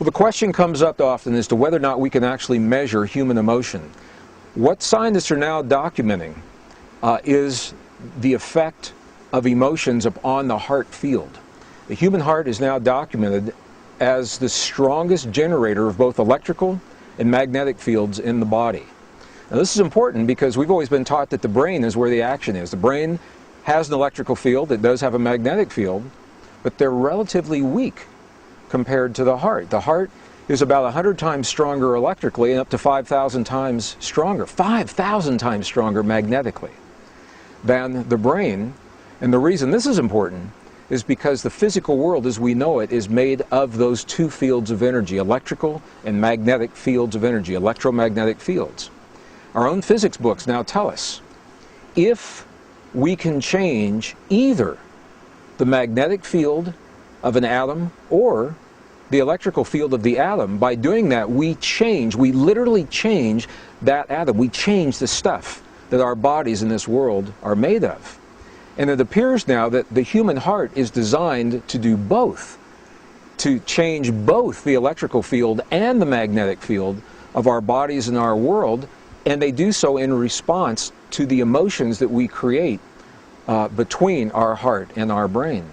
Well, the question comes up often as to whether or not we can actually measure human emotion. What scientists are now documenting is the effect of emotions upon the heart field. The human heart is now documented as the strongest generator of both electrical and magnetic fields in the body. Now, this is important because we've always been taught that the brain is where the action is. The brain has an electrical field, it does have a magnetic field, but they're relatively weak compared to the heart. The heart is about 100 times stronger electrically and up to 5,000 times stronger, 5,000 times stronger magnetically than the brain. And the reason this is important is because the physical world as we know it is made of those two fields of energy, electrical and magnetic fields of energy, electromagnetic fields. Our own physics books now tell us if we can change either the magnetic field of an atom or the electrical field of the atom, by doing that we literally change that atom. We change the stuff that our bodies in this world are made of. And it appears now that the human heart is designed to do both, to change both the electrical field and the magnetic field of our bodies and our world, and they do so in response to the emotions that we create between our heart and our brain.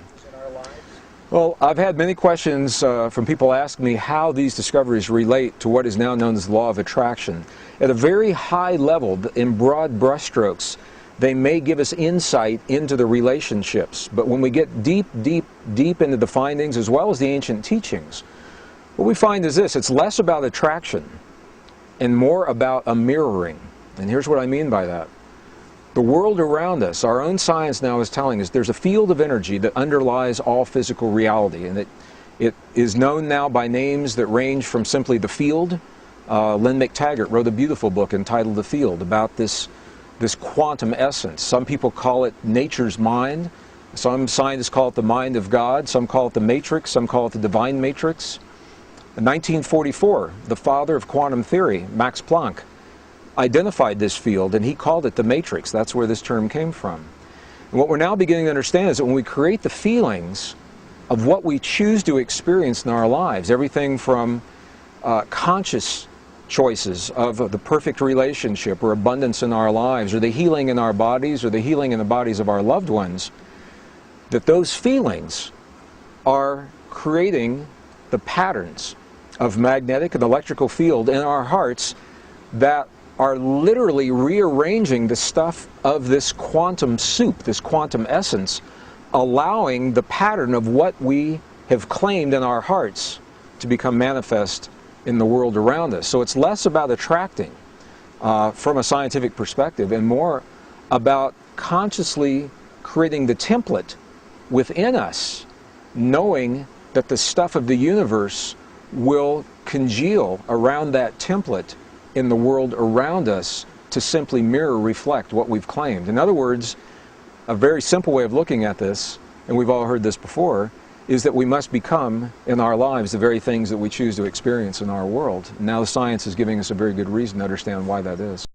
Well, I've had many questions from people asking me how these discoveries relate to what is now known as the law of attraction. At a very high level, in broad brushstrokes, they may give us insight into the relationships, but when we get deep into the findings as well as the ancient teachings, what we find is this: it's less about attraction and more about a mirroring. And here's what I mean by that. The world around us, our own science now is telling us there's a field of energy that underlies all physical reality, and it is known now by names that range from simply the field. Lynn McTaggart wrote a beautiful book entitled The Field about this quantum essence. Some people call it nature's mind. Some scientists call it the mind of God. Some call it the matrix. Some call it the divine matrix. In 1944, the father of quantum theory, Max Planck, identified this field and he called it the matrix. That's where this term came from. And what we're now beginning to understand is that when we create the feelings of what we choose to experience in our lives, everything from conscious choices of the perfect relationship or abundance in our lives, or the healing in our bodies, or the healing in the bodies of our loved ones, that those feelings are creating the patterns of magnetic and electrical field in our hearts that are literally rearranging the stuff of this quantum soup, this quantum essence, allowing the pattern of what we have claimed in our hearts to become manifest in the world around us. So it's less about attracting from a scientific perspective and more about consciously creating the template within us, knowing that the stuff of the universe will congeal around that template in the world around us to simply mirror, reflect what we've claimed. In other words, a very simple way of looking at this, and we've all heard this before, is that we must become in our lives the very things that we choose to experience in our world. Now the science is giving us a very good reason to understand why that is.